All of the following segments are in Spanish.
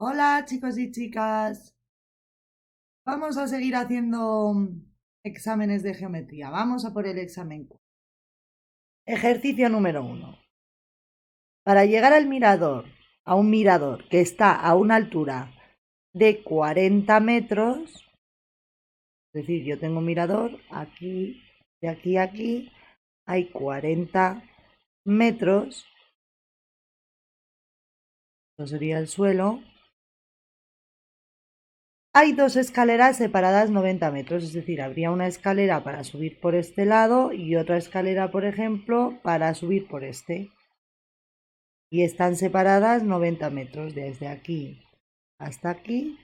Hola chicos y chicas, vamos a seguir haciendo exámenes de geometría. Vamos a por el examen. Ejercicio número 1. Para llegar al mirador, a un mirador que está a una altura de 40 metros, es decir, yo tengo un mirador aquí, de aquí a aquí, hay 40 metros, esto sería el suelo. Hay dos escaleras separadas 90 metros, es decir, habría una escalera para subir por este lado y otra escalera, por ejemplo, para subir por este. Y están separadas 90 metros. Desde aquí hasta aquí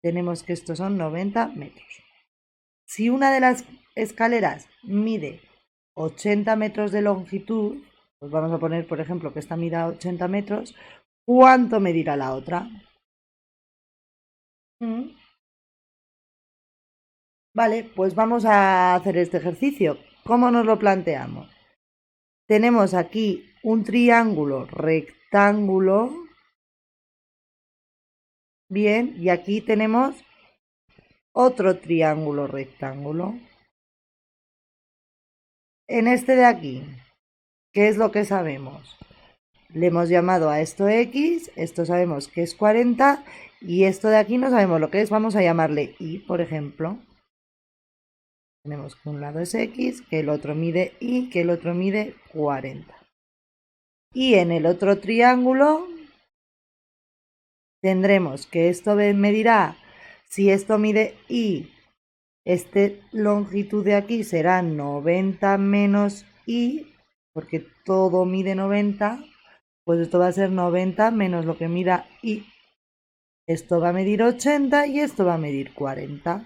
tenemos que estos son 90 metros. Si una de las escaleras mide 80 metros de longitud, pues vamos a poner, por ejemplo, que esta mida 80 metros, ¿cuánto medirá la otra? ¿Mm? Vale, pues vamos a hacer este ejercicio. ¿Cómo nos lo planteamos? Tenemos aquí un triángulo rectángulo, bien, y aquí tenemos otro triángulo rectángulo. En este de aquí, ¿qué es lo que sabemos? Le hemos llamado a esto X, esto sabemos que es 40 y esto de aquí no sabemos lo que es, vamos a llamarle Y, por ejemplo. Tenemos que un lado es X, que el otro mide Y, que el otro mide 40. Y en el otro triángulo tendremos que esto medirá, si esto mide Y, este longitud de aquí será 90 menos Y, porque todo mide 90, pues esto va a ser 90 menos lo que mida Y. Esto va a medir 80 y esto va a medir 40.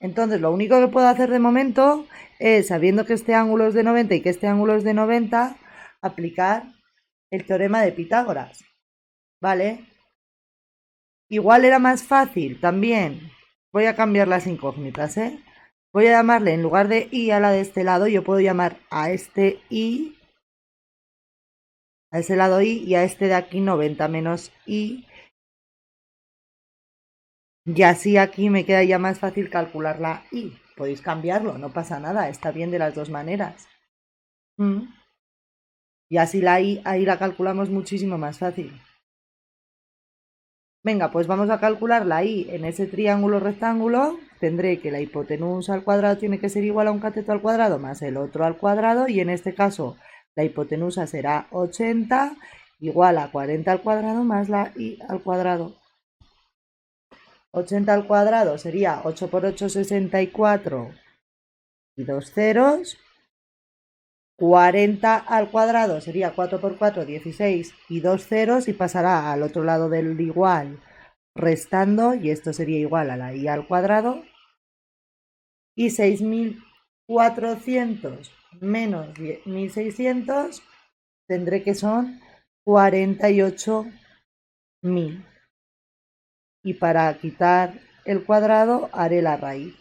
Entonces, lo único que puedo hacer de momento es, sabiendo que este ángulo es de 90 y que este ángulo es de 90, aplicar el teorema de Pitágoras. ¿Vale? Igual era más fácil también. Voy a cambiar las incógnitas, ¿eh? Voy a llamarle, en lugar de I a la de este lado, yo puedo llamar a este I, a ese lado I, y a este de aquí 90 menos I. Y así aquí me queda ya más fácil calcular la I. Podéis cambiarlo, no pasa nada, está bien de las dos maneras. Y así la I, ahí la calculamos muchísimo más fácil. Venga, pues vamos a calcular la I en ese triángulo rectángulo. Tendré que la hipotenusa al cuadrado tiene que ser igual a un cateto al cuadrado más el otro al cuadrado. Y en este caso la hipotenusa será 80 igual a 40 al cuadrado más la I al cuadrado. 80 al cuadrado sería 8 por 8, 64 y dos ceros. 40 al cuadrado sería 4 por 4, 16 y dos ceros y pasará al otro lado del igual restando y esto sería igual a la I al cuadrado y 6.400 menos 1.600 tendré que son 48.000 y para quitar el cuadrado haré la raíz,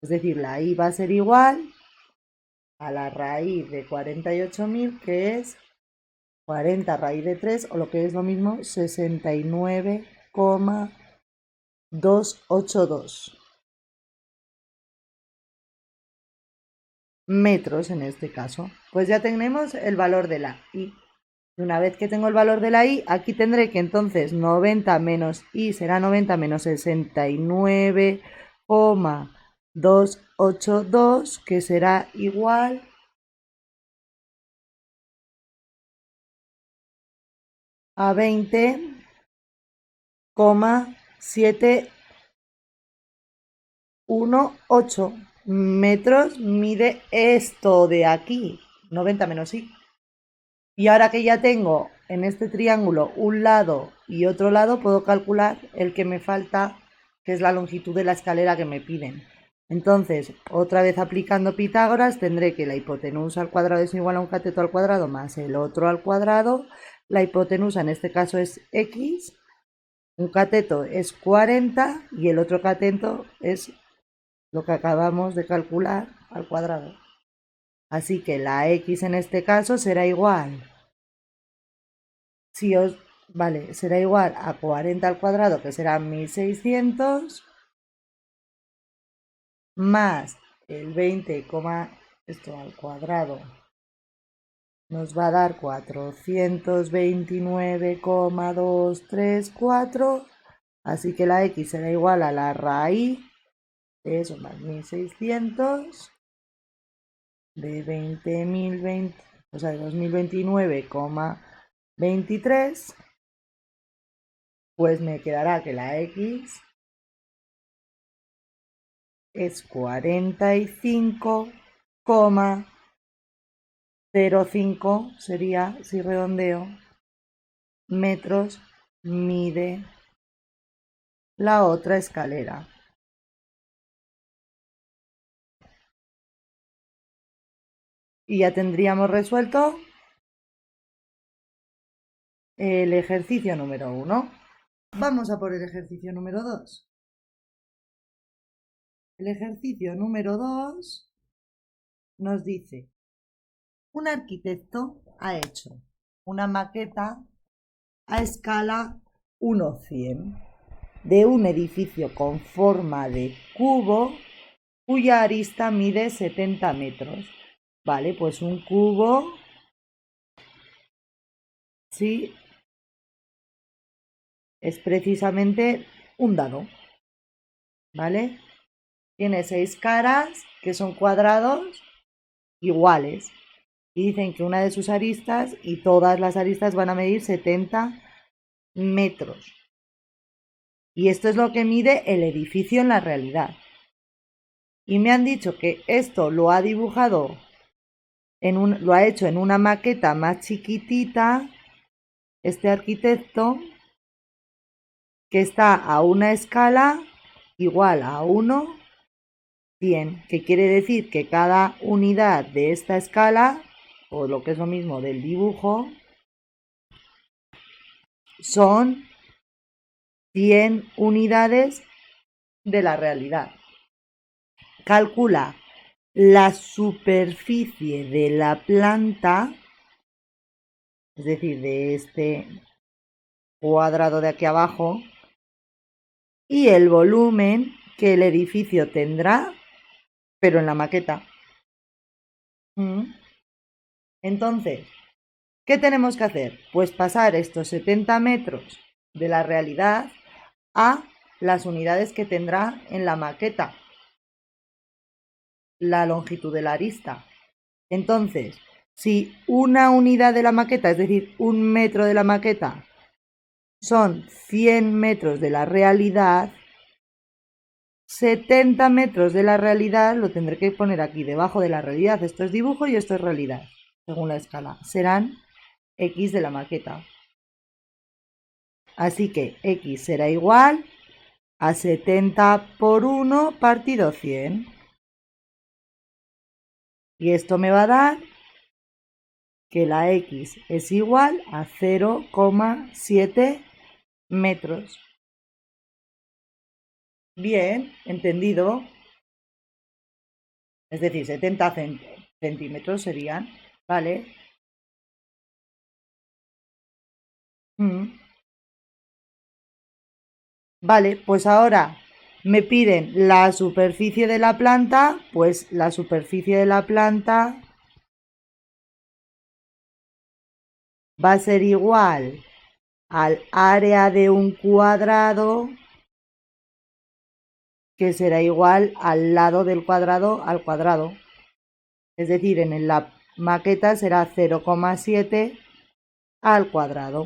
es decir, la I va a ser igual a la raíz de 48.000 que es 40 raíz de 3 o lo que es lo mismo 69,282 metros en este caso. Pues ya tenemos el valor de la I. Y una vez que tengo el valor de la I, aquí tendré que entonces 90 menos I será 90 menos 69,282 que será igual a 20,718 metros mide esto de aquí, 90 menos I. Y ahora que ya tengo en este triángulo un lado y otro lado, puedo calcular el que me falta, que es la longitud de la escalera que me piden. Entonces, otra vez aplicando Pitágoras, tendré que la hipotenusa al cuadrado es igual a un cateto al cuadrado más el otro al cuadrado. La hipotenusa en este caso es X, un cateto es 40 y el otro cateto es lo que acabamos de calcular al cuadrado. Así que la X en este caso será igual. Si os vale, será igual a 40 al cuadrado, que serán 1600, más el 20, esto al cuadrado nos va a dar 429,234, así que la x será igual a la raíz de eso más 1600 de 20.020, o sea, de 2029,23, pues me quedará que la x es 45,05, sería, si redondeo, metros mide la otra escalera. Y ya tendríamos resuelto el ejercicio número 1. Vamos a por el ejercicio número 2. El ejercicio número 2 nos dice: un arquitecto ha hecho una maqueta a escala 1:100 de un edificio con forma de cubo cuya arista mide 70 metros. Vale, pues un cubo, sí, es precisamente un dado, ¿vale? Tiene 6 caras que son cuadrados iguales. Y dicen que una de sus aristas y todas las aristas van a medir 70 metros. Y esto es lo que mide el edificio en la realidad. Y me han dicho que esto lo ha dibujado, lo ha hecho en una maqueta más chiquitita, este arquitecto, que está a una escala igual a 1:100, que quiere decir que cada unidad de esta escala, o lo que es lo mismo del dibujo, son 100 unidades de la realidad. Calcula la superficie de la planta, es decir, de este cuadrado de aquí abajo, y el volumen que el edificio tendrá, pero en la maqueta. Entonces, ¿qué tenemos que hacer? Pues pasar estos 70 metros de la realidad a las unidades que tendrá en la maqueta, la longitud de la arista. Entonces, si una unidad de la maqueta, es decir, 1 metro de la maqueta, son 100 metros de la realidad, 70 metros de la realidad lo tendré que poner aquí debajo de la realidad. Esto es dibujo y esto es realidad, según la escala. Serán x de la maqueta. Así que x será igual a 70 por 1 partido 100. Y esto me va a dar que la x es igual a 0,7 metros. Bien, entendido. Es decir, 70 centímetros serían, ¿vale? Vale, pues ahora me piden la superficie de la planta, pues la superficie de la planta va a ser igual al área de un cuadrado, que será igual al lado del cuadrado al cuadrado. Es decir, en la maqueta será 0,7 al cuadrado.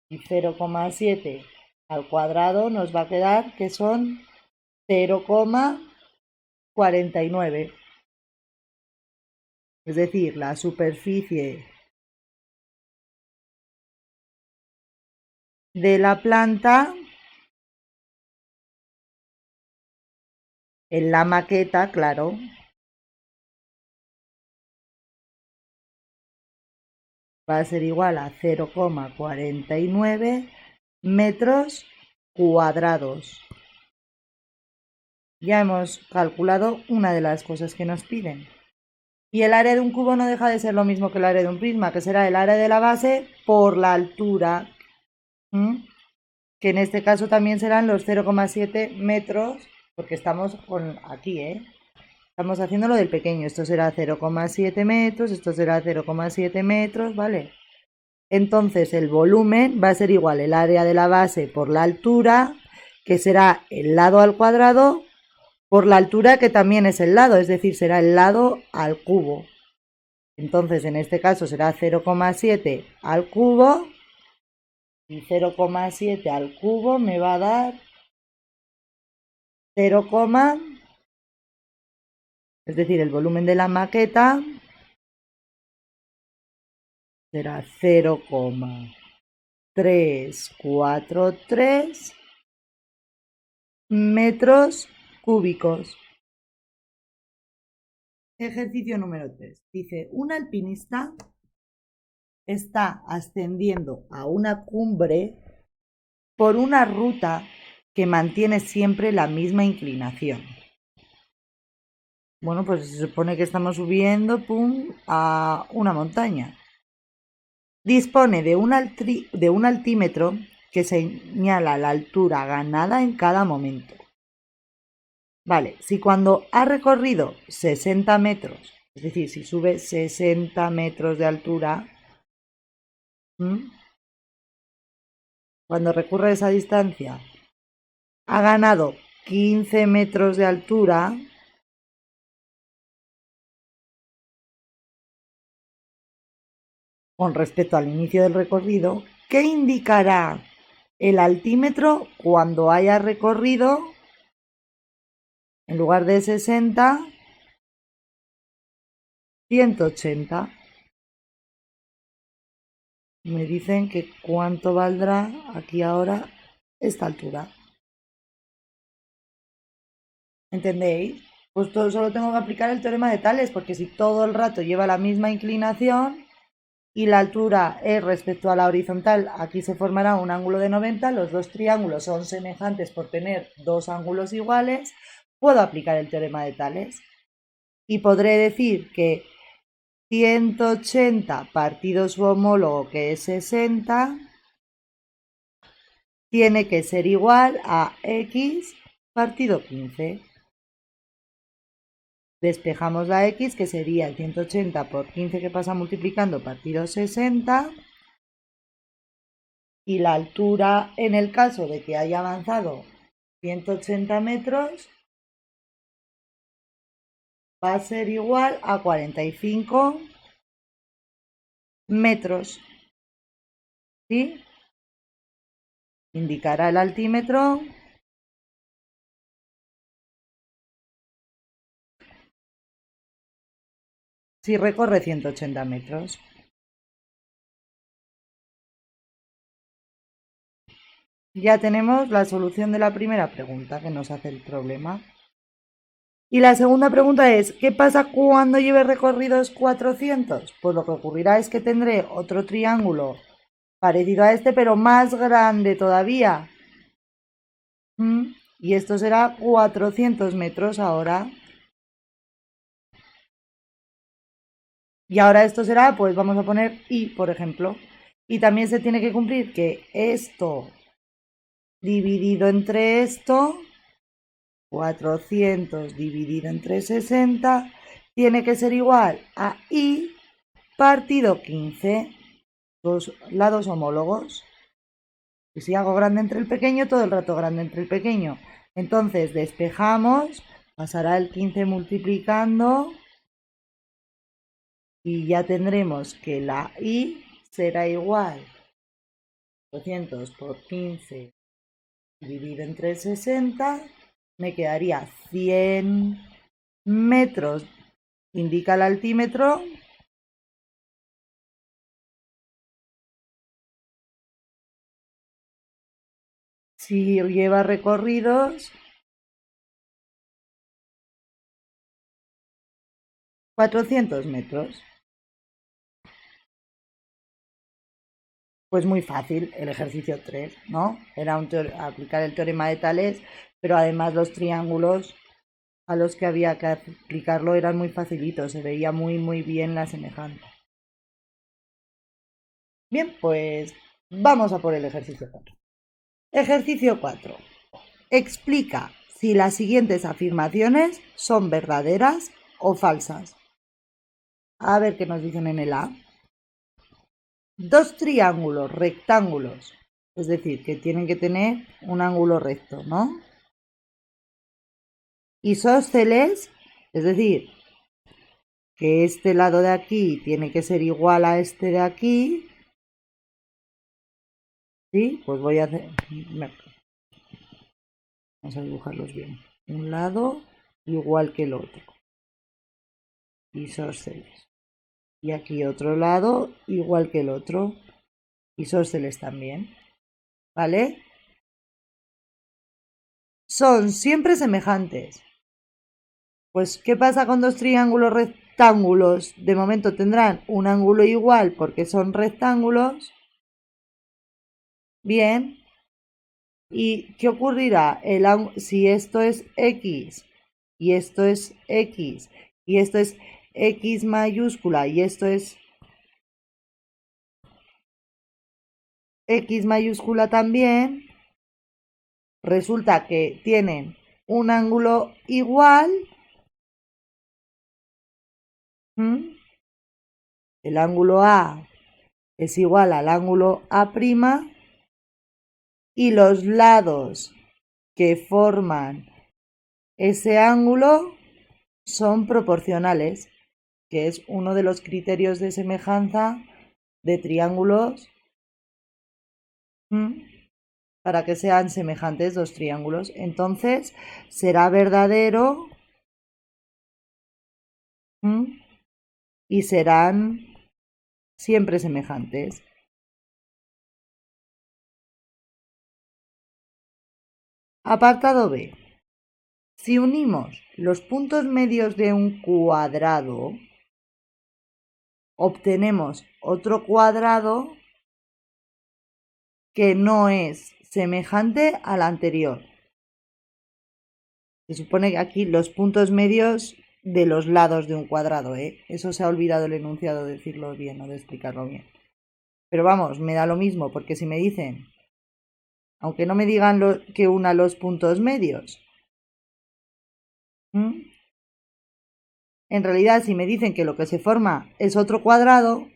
Y 0,7 al cuadrado nos va a quedar que son 0,49. Es decir, la superficie de la planta en la maqueta, claro, va a ser igual a 0,49 metros cuadrados. Ya hemos calculado una de las cosas que nos piden. Y el área de un cubo no deja de ser lo mismo que el área de un prisma, que será el área de la base por la altura, que en este caso también serán los 0,7 metros, porque estamos aquí, estamos haciendo lo del pequeño. Esto será 0,7 metros, esto será 0,7 metros, ¿vale? Entonces el volumen va a ser igual el área de la base por la altura, que será el lado al cuadrado, por la altura que también es el lado, es decir, será el lado al cubo. Entonces en este caso será 0,7 al cubo, y 0,7 al cubo me va a dar 0, es decir, el volumen de la maqueta será 0,343 metros cúbicos. Ejercicio número 3. Dice, un alpinista está ascendiendo a una cumbre por una ruta que mantiene siempre la misma inclinación. Bueno, pues se supone que estamos subiendo a una montaña. Dispone de un altímetro que señala la altura ganada en cada momento. Vale, si cuando ha recorrido 60 metros, es decir, si sube 60 metros de altura, cuando recorre esa distancia, ha ganado 15 metros de altura, con respecto al inicio del recorrido, ¿qué indicará el altímetro cuando haya recorrido, en lugar de 60, 180? Me dicen que cuánto valdrá aquí ahora esta altura. ¿Entendéis? Pues solo tengo que aplicar el teorema de Tales, porque si todo el rato lleva la misma inclinación y la altura es respecto a la horizontal, aquí se formará un ángulo de 90, los dos triángulos son semejantes por tener dos ángulos iguales, puedo aplicar el teorema de Tales y podré decir que 180 partido su homólogo, que es 60, tiene que ser igual a x partido 15. Despejamos la x, que sería el 180 por 15 que pasa multiplicando partido 60. Y la altura, en el caso de que haya avanzado 180 metros, va a ser igual a 45 metros. ¿Sí? Indicará el altímetro si recorre 180 metros. Ya tenemos la solución de la primera pregunta que nos hace el problema. Y la segunda pregunta es, ¿qué pasa cuando lleve recorridos 400? Pues lo que ocurrirá es que tendré otro triángulo parecido a este, pero más grande todavía. Y esto será 400 metros ahora. Y ahora esto será, pues vamos a poner y, por ejemplo. Y también se tiene que cumplir que esto dividido entre esto, 400 dividido entre 60, tiene que ser igual a y partido 15, dos lados homólogos. Y si hago grande entre el pequeño, todo el rato grande entre el pequeño. Entonces despejamos, pasará el 15 multiplicando y ya tendremos que la y será igual 200 por 15 dividido entre 60, me quedaría 100 metros, indica el altímetro, si lleva recorridos 400 metros. Pues muy fácil el ejercicio 3, ¿no? Era aplicar el teorema de Tales, pero además los triángulos a los que había que aplicarlo eran muy facilitos, se veía muy bien la semejanza. Bien, pues vamos a por el ejercicio 4. Ejercicio 4. Explica si las siguientes afirmaciones son verdaderas o falsas. A ver qué nos dicen en el A. Dos triángulos rectángulos, es decir, que tienen que tener un ángulo recto, ¿no? Isósceles, es decir, que este lado de aquí tiene que ser igual a este de aquí. ¿Sí? Pues voy a hacer... Vamos a dibujarlos bien. Un lado igual que el otro. Isósceles. Y aquí otro lado igual que el otro. Isósceles también. ¿Vale? Son siempre semejantes. Pues, ¿qué pasa con dos triángulos rectángulos? De momento tendrán un ángulo igual porque son rectángulos. Bien. ¿Y qué ocurrirá? Si esto es X y esto es X y esto es X mayúscula y esto es X mayúscula también, resulta que tienen un ángulo igual. El ángulo A es igual al ángulo A' y los lados que forman ese ángulo son proporcionales, que es uno de los criterios de semejanza de triángulos para que sean semejantes dos triángulos. Entonces será verdadero y serán siempre semejantes. Apartado B. Si unimos los puntos medios de un cuadrado, obtenemos otro cuadrado que no es semejante al anterior. Se supone que aquí los puntos medios de los lados de un cuadrado, Eso se ha olvidado el enunciado de decirlo bien o de explicarlo bien. Pero vamos, me da lo mismo, porque si me dicen, aunque no me digan que una los puntos medios, en realidad si me dicen que lo que se forma es otro cuadrado,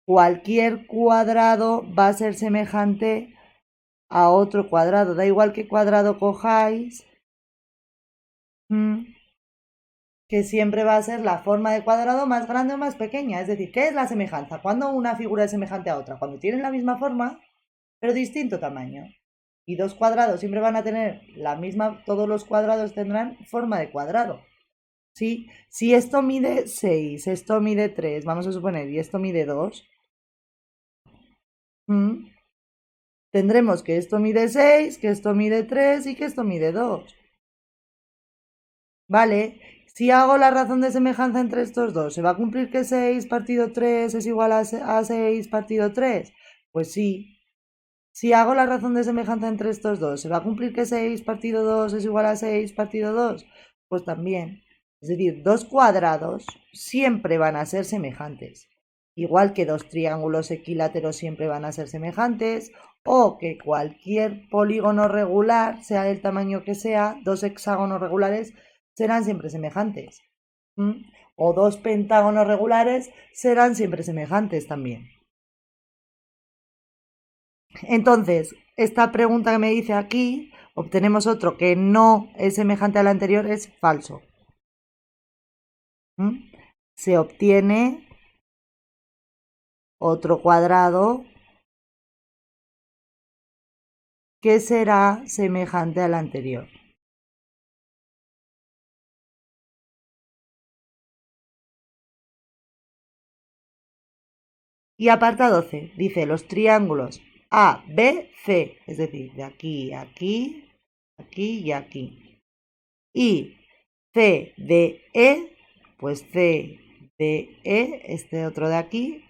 cualquier cuadrado va a ser semejante a otro cuadrado. Da igual qué cuadrado cojáis, que siempre va a ser la forma de cuadrado más grande o más pequeña. Es decir, ¿qué es la semejanza? ¿Cuándo una figura es semejante a otra? Cuando tienen la misma forma, pero distinto tamaño. Y dos cuadrados siempre van a tener la misma, todos los cuadrados tendrán forma de cuadrado. ¿Sí? Si esto mide 6, esto mide 3, vamos a suponer, y esto mide 2, tendremos que esto mide 6, que esto mide 3 y que esto mide 2. ¿Vale? Si hago la razón de semejanza entre estos dos, ¿se va a cumplir que 6 partido 3 es igual a 6 partido 3? Pues sí. Si hago la razón de semejanza entre estos dos, ¿se va a cumplir que 6 partido 2 es igual a 6 partido 2? Pues también. Es decir, dos cuadrados siempre van a ser semejantes. Igual que dos triángulos equiláteros siempre van a ser semejantes, o que cualquier polígono regular, sea del tamaño que sea, dos hexágonos regulares serán siempre semejantes. O dos pentágonos regulares serán siempre semejantes también. Entonces, esta pregunta que me dice aquí, obtenemos otro que no es semejante al anterior, es falso. Se obtiene otro cuadrado que será semejante al anterior. Y apartado C, dice los triángulos A, B, C, es decir, de aquí, aquí, aquí y aquí. Y C, D, E, pues C, D, E, este otro de aquí,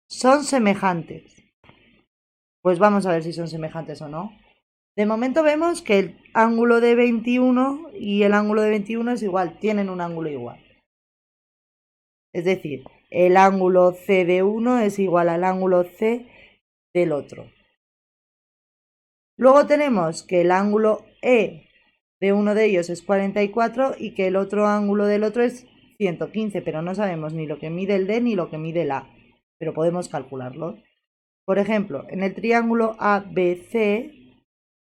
son semejantes. Pues vamos a ver si son semejantes o no. De momento vemos que el ángulo de 21 y el ángulo de 21 es igual, tienen un ángulo igual. Es decir, el ángulo C de uno es igual al ángulo C del otro. Luego tenemos que el ángulo E de uno de ellos es 44 y que el otro ángulo del otro es 115, pero no sabemos ni lo que mide el D ni lo que mide el A, pero podemos calcularlo. Por ejemplo, en el triángulo ABC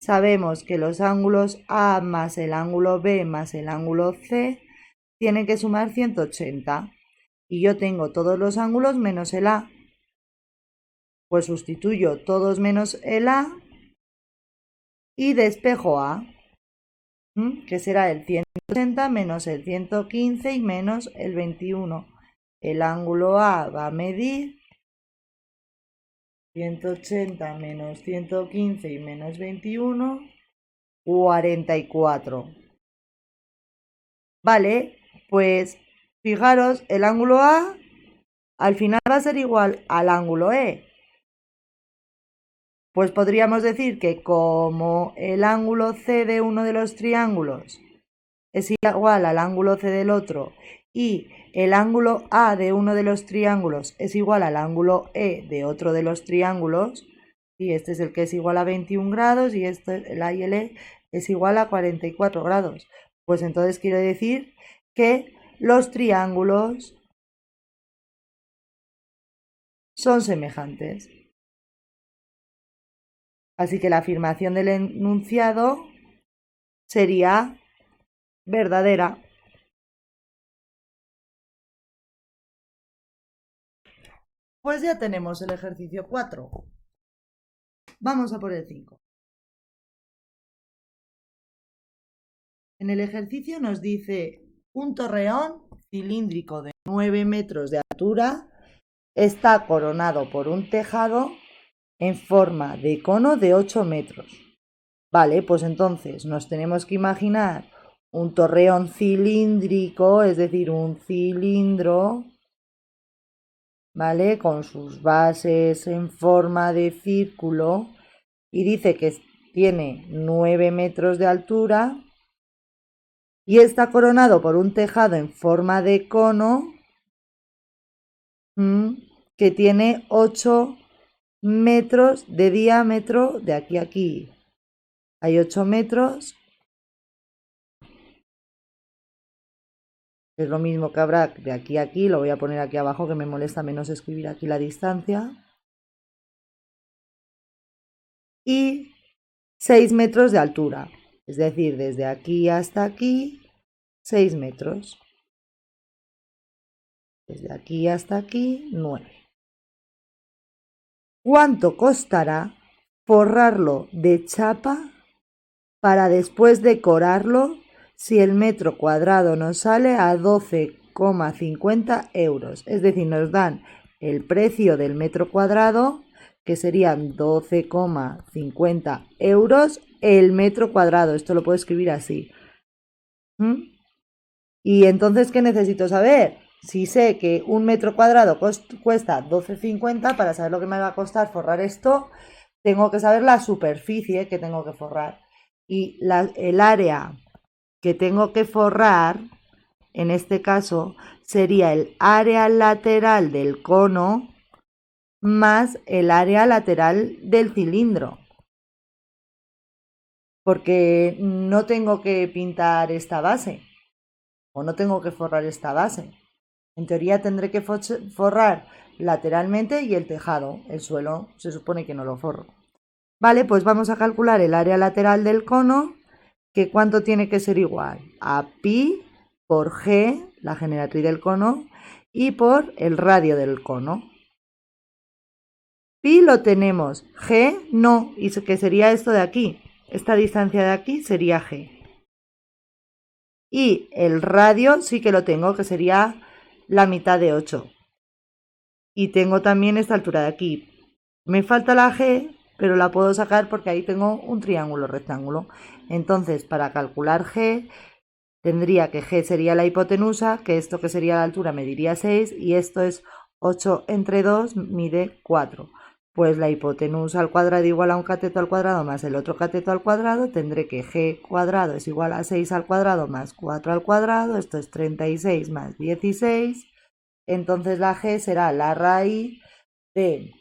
sabemos que los ángulos A más el ángulo B más el ángulo C tienen que sumar 180 y yo tengo todos los ángulos menos el A. Pues sustituyo todos menos el A y despejo A, que será el 180 menos el 115 y menos el 21. El ángulo A va a medir 180 menos 115 y menos 21, 44. Vale, pues fijaros, el ángulo A al final va a ser igual al ángulo E. Pues podríamos decir que como el ángulo C de uno de los triángulos es igual al ángulo C del otro y el ángulo A de uno de los triángulos es igual al ángulo E de otro de los triángulos, y este es el que es igual a 21 grados y este, el A y el E, es igual a 44 grados. Pues entonces quiere decir que los triángulos son semejantes. Así que la afirmación del enunciado sería verdadera. Pues ya tenemos el ejercicio 4. Vamos a por el 5. En el ejercicio nos dice: un torreón cilíndrico de 9 metros de altura está coronado por un tejado en forma de cono de 8 metros. Vale, pues entonces nos tenemos que imaginar un torreón cilíndrico, es decir, un cilindro, ¿vale? Con sus bases en forma de círculo, y dice que tiene 9 metros de altura y está coronado por un tejado en forma de cono que tiene 8 metros de diámetro de aquí a aquí. Hay 8 metros. Es lo mismo que habrá de aquí a aquí. Lo voy a poner aquí abajo, que me molesta menos escribir aquí la distancia. Y 6 metros de altura. Es decir, desde aquí hasta aquí, 6 metros. Desde aquí hasta aquí, 9. ¿Cuánto costará forrarlo de chapa para después decorarlo si el metro cuadrado nos sale a 12,50 euros? Es decir, nos dan el precio del metro cuadrado, que serían 12,50 euros el metro cuadrado. Esto lo puedo escribir así. Y entonces, ¿qué necesito saber? Si sé que un metro cuadrado cuesta 12,50, para saber lo que me va a costar forrar esto, tengo que saber la superficie que tengo que forrar. Y el área que tengo que forrar, en este caso, sería el área lateral del cono más el área lateral del cilindro. Porque no tengo que pintar esta base, o no tengo que forrar esta base. En teoría tendré que forrar lateralmente y el tejado. El suelo se supone que no lo forro. Vale, pues vamos a calcular el área lateral del cono, que cuánto tiene que ser igual a pi por g, la generatriz del cono, y por el radio del cono. Pi lo tenemos, g no, y que sería esto de aquí. Esta distancia de aquí sería g. Y el radio sí que lo tengo, que sería la mitad de 8. Y tengo también esta altura de aquí. Me falta la G, pero la puedo sacar porque ahí tengo un triángulo rectángulo. Entonces, para calcular G, tendría que G sería la hipotenusa, que esto que sería la altura mediría 6, y esto es 8 entre 2 mide 4. pues la hipotenusa al cuadrado igual a un cateto al cuadrado más el otro cateto al cuadrado, tendré que g cuadrado es igual a 6 al cuadrado más 4 al cuadrado, esto es 36 más 16, entonces la g será la raíz de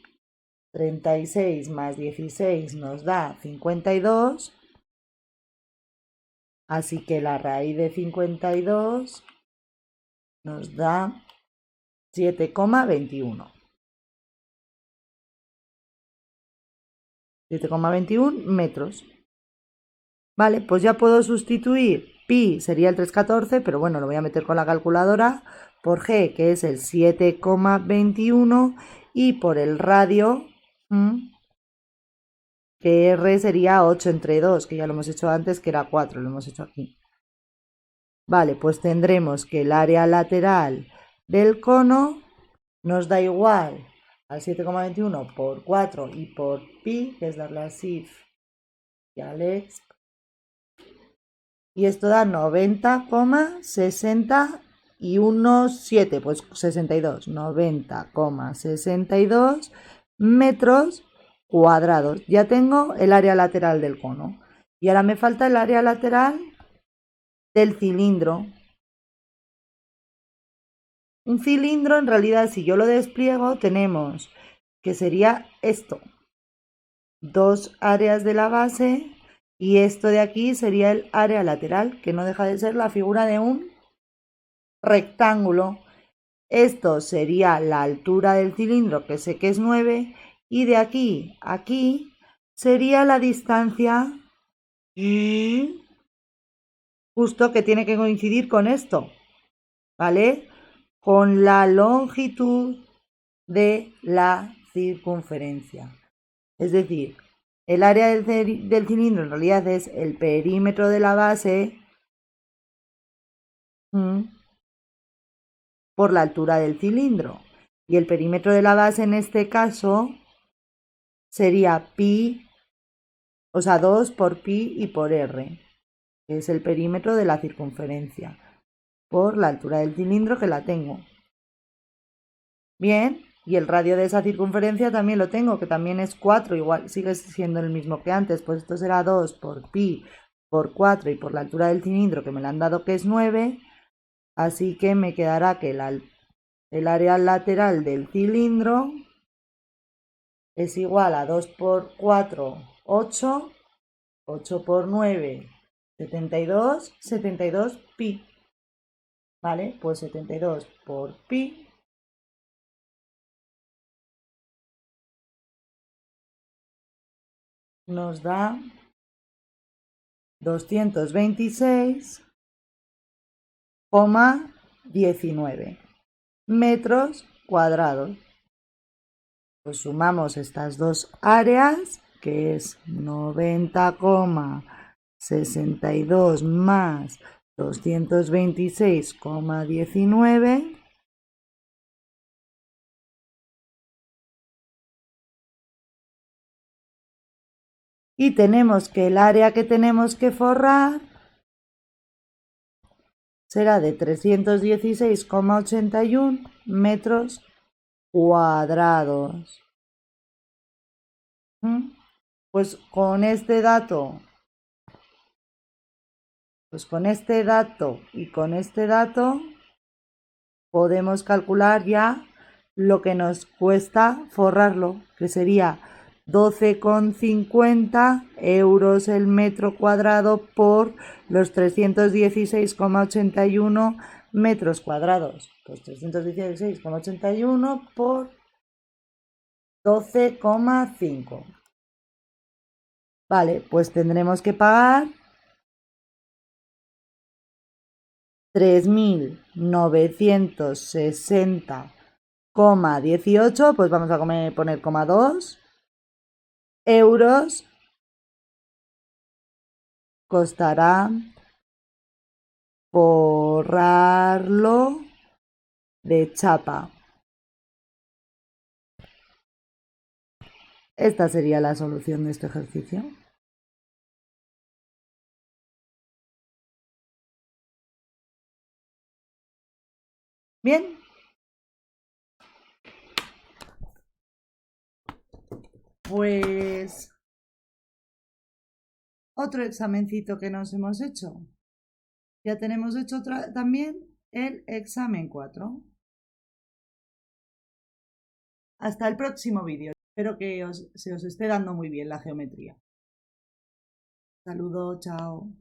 36 más 16 nos da 52, así que la raíz de 52 nos da 7,21. 7,21 metros. Vale, pues ya puedo sustituir pi, sería el 314, pero bueno, lo voy a meter con la calculadora, por g, que es el 7,21, y por el radio, que r sería 8 entre 2, que ya lo hemos hecho antes, que era 4, lo hemos hecho aquí. Vale, pues tendremos que el área lateral del cono nos da igual al 7,21 por 4 y por pi, que es darle a SIF y al exp, y esto da 90,60 pues 62, 90,62 metros cuadrados. Ya tengo el área lateral del cono. Y ahora me falta el área lateral del cilindro. Un cilindro, en realidad, si yo lo despliego, tenemos que sería esto. Dos áreas de la base y esto de aquí sería el área lateral, que no deja de ser la figura de un rectángulo. Esto sería la altura del cilindro, que sé que es 9, y de aquí a aquí sería la distancia justo que tiene que coincidir con esto, ¿vale? Con la longitud de la circunferencia. Es decir, el área del cilindro en realidad es el perímetro de la base por la altura del cilindro. Y el perímetro de la base en este caso sería pi, o sea, 2 por pi y por r, que es el perímetro de la circunferencia, por la altura del cilindro que la tengo. Bien, y el radio de esa circunferencia también lo tengo, que también es 4, igual sigue siendo el mismo que antes, pues esto será 2 por pi por 4 y por la altura del cilindro que me la han dado que es 9, así que me quedará que el área lateral del cilindro es igual a 2 por 4, 8, 8 por 9, 72, 72 pi, ¿vale? Pues 72 por pi nos da 226,19 metros cuadrados. Pues sumamos estas dos áreas, que es 90,62 más 226,19. Y tenemos que el área que tenemos que forrar será de 316,81 metros cuadrados. Pues con este dato y con este dato podemos calcular ya lo que nos cuesta forrarlo, que sería 12,50 euros el metro cuadrado por los 316,81 metros cuadrados. Pues 316,81 por 12,5. Vale, pues tendremos que pagar 3.960,18, pues vamos a poner 2 euros costará forrarlo de chapa. Esta sería la solución de este ejercicio. Bien. Pues otro examencito que nos hemos hecho. Ya tenemos hecho también el examen 4. Hasta el próximo vídeo. Espero que se os esté dando muy bien la geometría. Saludos, chao.